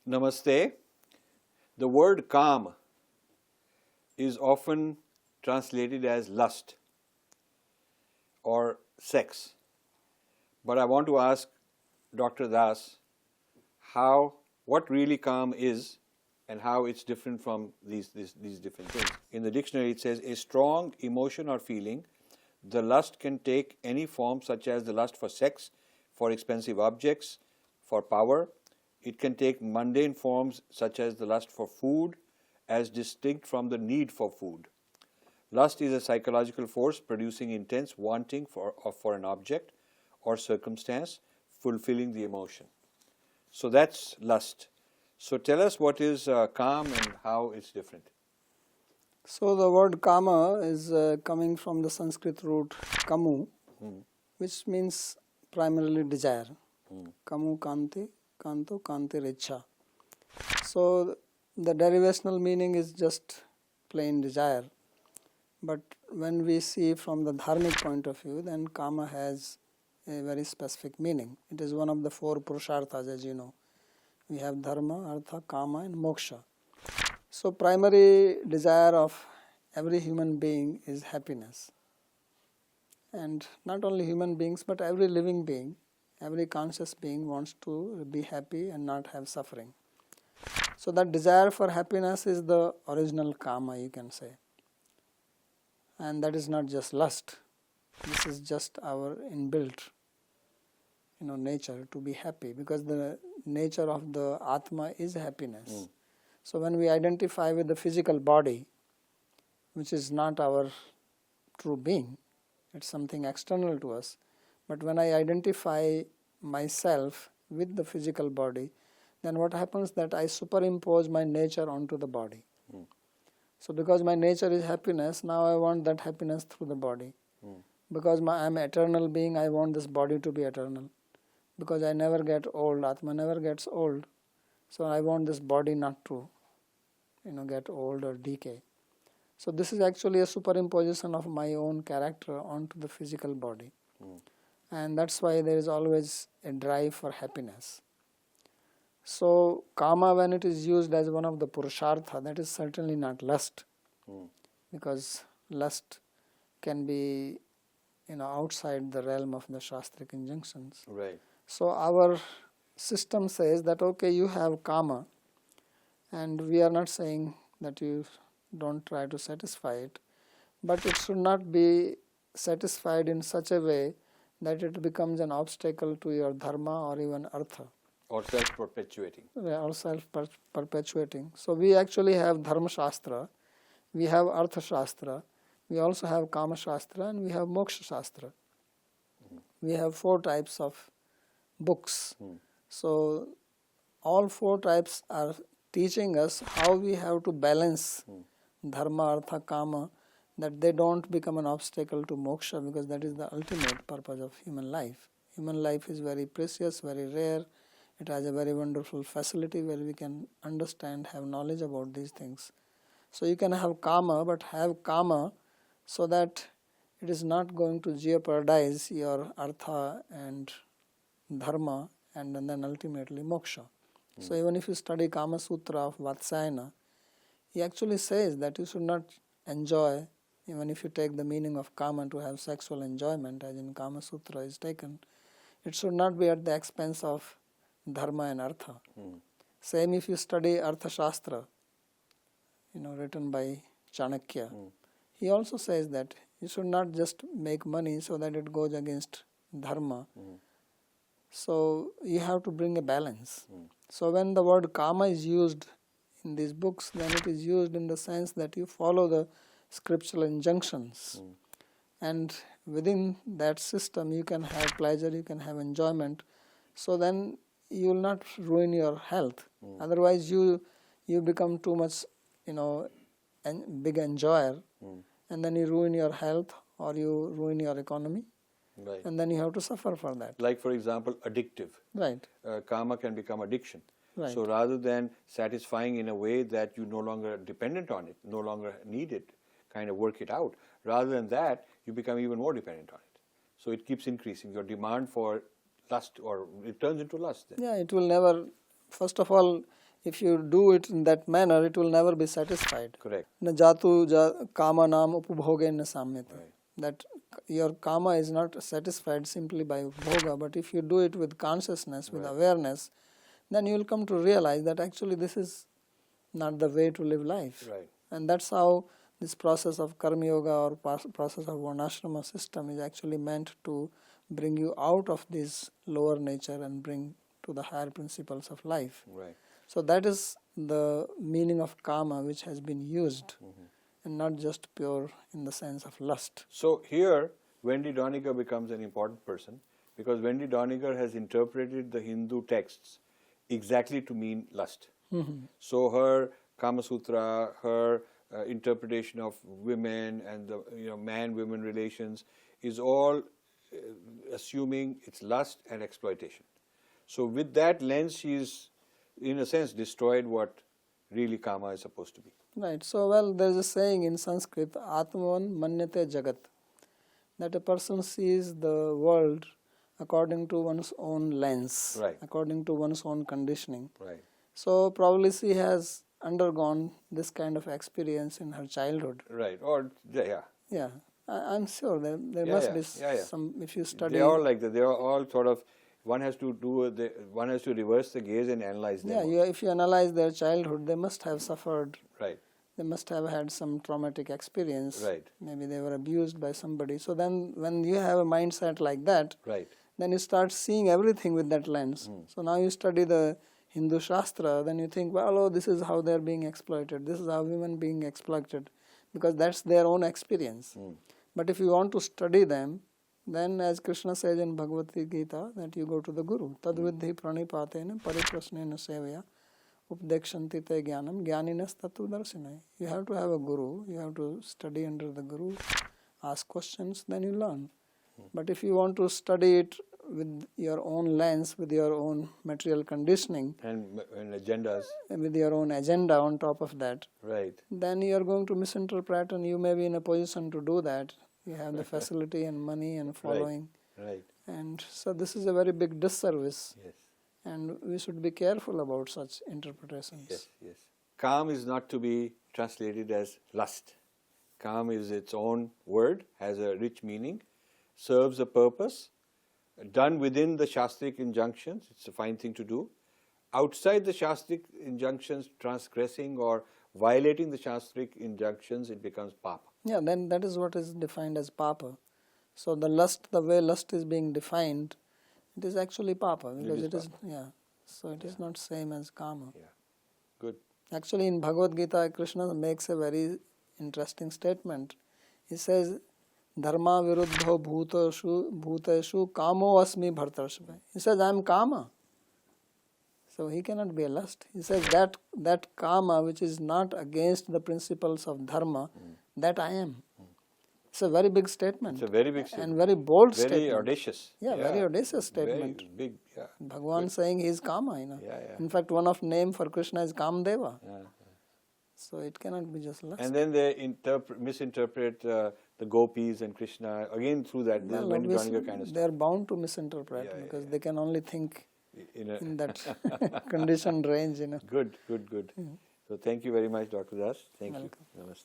Namaste. The word kam is often translated as lust or sex. But I want to ask Dr. Das what really kam is and how it's different from these different things. In the dictionary it says a strong emotion or feeling. The lust can take any form such as the lust for sex, for expensive objects, for power. It can take mundane forms such as the lust for food as distinct from the need for food. Lust is a psychological force producing intense wanting for an object or circumstance, fulfilling the emotion. So that's lust. So tell us what is kam and how it's different. So the word kama is coming from the Sanskrit root kamu, which means primarily desire. Kamu kanti, kanto kanti richa. So the derivational meaning is just plain desire. But when we see from the dharmic point of view, then kama has a very specific meaning. It is one of the four purusharthas, as you know. We have dharma, artha, kama and moksha. So primary desire of every human being is happiness. And not only human beings, but every living being, every conscious being wants to be happy and not have suffering. So that desire for happiness is the original kama, you can say. And that is not just lust. This is just our inbuilt, nature to be happy, because the nature of the Atma is happiness. So when we identify with the physical body, which is not our true being, it's something external to us. But when I identify myself with the physical body, then what happens that I superimpose my nature onto the body. So because my nature is happiness, now I want that happiness through the body. Because I am an eternal being, I want this body to be eternal. Because I never get old, Atma never gets old. So I want this body not to get old or decay. So this is actually a superimposition of my own character onto the physical body. And that's why there is always a drive for happiness. So kama, when it is used as one of the purushartha, that is certainly not lust. Because lust can be outside the realm of the shastric injunctions. Right. So our system says that okay, you have kama, and we are not saying that you don't try to satisfy it, but it should not be satisfied in such a way that it becomes an obstacle to your dharma or even artha. Or self-perpetuating. Or self-perpetuating. So we actually have dharma shastra, we have artha shastra, we also have kama shastra, and we have moksha shastra. We have 4 types of books. So all 4 types are teaching us how we have to balance dharma, artha, kama, that they don't become an obstacle to moksha, because that is the ultimate purpose of human life. Human life is very precious, very rare. It has a very wonderful facility where we can understand, have knowledge about these things. So you can have kama, but have kama so that it is not going to jeopardize your artha and dharma and then ultimately moksha. So even if you study Kama Sutra of Vatsayana, he actually says that you should not enjoy, even if you take the meaning of kama to have sexual enjoyment, as in Kama Sutra is taken, it should not be at the expense of dharma and artha. Same if you study Artha Shastra, written by Chanakya. He also says that you should not just make money so that it goes against dharma. So you have to bring a balance. So when the word kama is used in these books, then it is used in the sense that you follow the scriptural injunctions. And within that system you can have pleasure, you can have enjoyment. So then you will not ruin your health. Otherwise you become too much, big enjoyer, and then you ruin your health or you ruin your economy. Right. And then you have to suffer for that. Like, for example, addictive. Right. Karma can become addiction. Right. So rather than satisfying in a way that you no longer are dependent on it, no longer need it, kind of work it out, rather than that, you become even more dependent on it. So it keeps increasing. Your demand for lust, or it turns into lust then. Yeah, it will never, first of all, if you do it in that manner, it will never be satisfied. Correct. Na jatu kama nam upabhoge na samyate. Right. That your kama is not satisfied simply by bhoga, but if you do it with consciousness, with awareness, then you will come to realize that actually this is not the way to live life. Right. And that's how this process of karma yoga or process of varnashrama system is actually meant to bring you out of this lower nature and bring to the higher principles of life. Right. So that is the meaning of kama which has been used, and not just pure in the sense of lust. So here, Wendy Doniger becomes an important person because Wendy Doniger has interpreted the Hindu texts exactly to mean lust. So her Kama Sutra, her interpretation of women and the man-women relations is all assuming it's lust and exploitation. So with that lens, she's in a sense destroyed what really kama is supposed to be. Right. So, well, there is a saying in Sanskrit, Atmavan Manyate Jagat, that a person sees the world according to one's own lens, Right. according to one's own conditioning. Right. So, probably she has undergone this kind of experience in her childhood. Right. Or yeah. Yeah, I'm sure there Yeah, must yeah, be yeah, yeah. some, if you study. They are all like that. They are all sort of, one has to reverse the gaze and analyze them. Yeah, if you analyze their childhood, they must have suffered. Right. They must have had some traumatic experience. Right. Maybe they were abused by somebody. So then when you have a mindset like that, Right. then you start seeing everything with that lens. So now you study the Hindu Shastra, then you think, well, oh, this is how they're being exploited. This is how women being exploited. Because that's their own experience. But if you want to study them, then as Krishna says in Bhagavad Gita, that you go to the Guru. Tadvidhi pranipatena pariprasnena sevaya updekshanti te jnanam jnaninas tatu darsinai. You have to have a Guru. You have to study under the Guru, ask questions, then you learn. But if you want to study it with your own lens, with your own material conditioning, And agendas. and with your own agenda on top of that, Right. then you are going to misinterpret, and you may be in a position to do that. You have the facility and money and following. Right. And so this is a very big disservice. Yes. And we should be careful about such interpretations. Yes. Yes. Kam is not to be translated as lust. Kam is its own word, has a rich meaning, serves a purpose, done within the Shastric injunctions. It's a fine thing to do. Outside the Shastric injunctions, transgressing or violating the Shastric injunctions, it becomes papa. Yeah, then that is what is defined as papa. So the way lust is being defined, it is actually papa, because it is so it is not same as kama. Yeah. Good. Actually, in Bhagavad Gita, Krishna makes a very interesting statement. He says, Dharma viruddho bhuteshu kamo asmi bhartarshva. He says, I am kama. So he cannot be a lust. He says that kama which is not against the principles of dharma, that I am. It's a very big statement. It's a very big statement. And very bold Very statement. audacious. Yeah, very audacious statement. Very big, yeah. Bhagavan saying he is kama, Yeah, yeah. In fact, one of name for Krishna is Kamdeva. Yeah. So it cannot be just lust. And then they misinterpret the gopis and Krishna, again through that, this Well, Wendy obviously, Doniger kind of they stuff. are bound to misinterpret because they can only think in that conditioned range. Good. So thank you very much, Dr. Das. Thank Welcome. you. Namaste.